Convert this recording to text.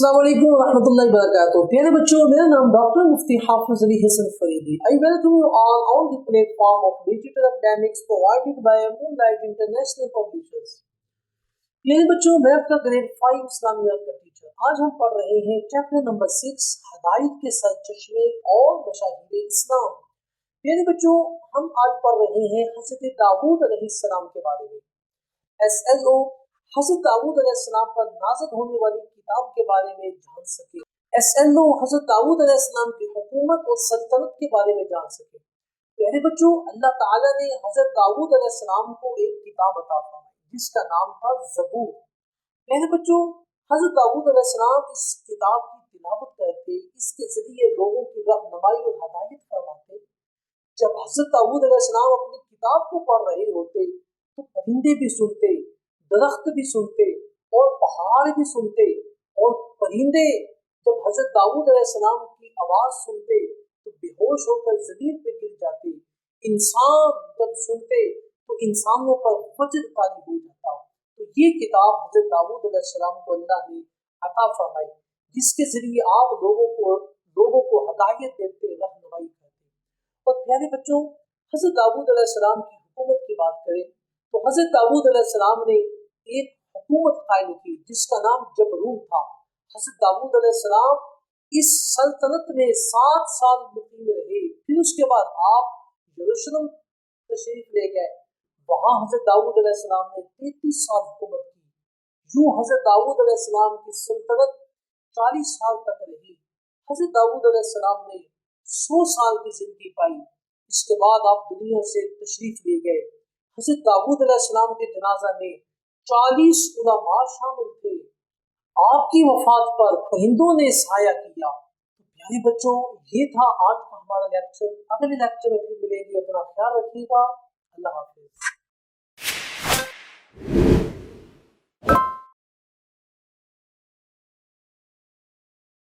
السلام علیکم ورحمۃ اللہ وبرکاتہ. پیارے بچوں، میرا نام ڈاکٹر مفتی حافظ علی حسن Faridi. I welcome you all on the platform of digital academics provided by Moonlight International Publishers. پیارے بچوں، میں آپ کا گریڈ 5 اسلامیات کا ٹیچر. آج ہم پڑھ رہے ہیں چیپٹر نمبر 6 ہدایت کے سرچشمے اور مشاہیر اسلام. پیارے بچوں، ہم آج پڑھ رہے ہیں حضرت داؤد علیہ السلام کے بارے میں. SLO حضرت داؤد علیہ السلام پر نازل ہونے والی کتاب کے بارے میں جان سکے. SLO حضرت داؤد علیہ السلام کی حکومت اور سلطنت کے بارے میں جان سکے. پیارے بچوں، اللہ تعالیٰ نے حضرت داؤد علیہ السلام کو ایک کتاب عطا فرمائی جس کا نام تھا زبور. پیارے بچوں، حضرت داؤد علیہ السلام اس کتاب کی تلاوت کرتے، اس کے ذریعے لوگوں کی رہنمائی اور ہدایت فرماتے. جب حضرت داؤد علیہ السلام اپنی کتاب کو پڑھ رہے ہوتے تو پرندے بھی سنتے، درخت بھی سنتے اور پہاڑ بھی سنتے، اور پرندے جب حضرت داؤد علیہ السلام کی آواز سنتے تو بے ہوش ہو کر زمین پہ گر جاتے. انسان جب سنتے تو انسانوں پر وجد طاری ہو جاتا. تو یہ کتاب حضرت داؤد علیہ السلام کو اللہ نے عطا فرمائی جس کے ذریعے آپ لوگوں کو ہدایت دیتے، رہنمائی کرتے. اور پیارے بچوں، حضرت داؤد علیہ السلام کی حکومت کی بات کریں تو حضرت داؤد علیہ السلام نے ایک حکومت قائم کی جس کا نام جبرون تھا. حضرت داؤد علیہ السلام اس سلطنت میں 7 سال مقیم رہے. پھر اس کے بعد آپ یروشلم تشریف لے گئے. وہاں حضرت داؤد علیہ السلام نے 33 سال حکومت کی. یوں حضرت داؤد علیہ السلام کی سلطنت 40 سال تک رہی. حضرت داؤد علیہ السلام نے 100 سال کی زندگی پائی. اس کے بعد آپ دنیا سے تشریف لے گئے. حضرت داؤد علیہ السلام کے جنازہ میں 40 علماء شامل تھے. آپ کی وفات پر پرندوں نے سایہ کیا. تو پیارے بچوں، یہ تھا آج کا ہمارا لیکچر. اگلے لیکچر میں پھر ملیں گے. اپنا خیال رکھیے گا. اللہ حافظ.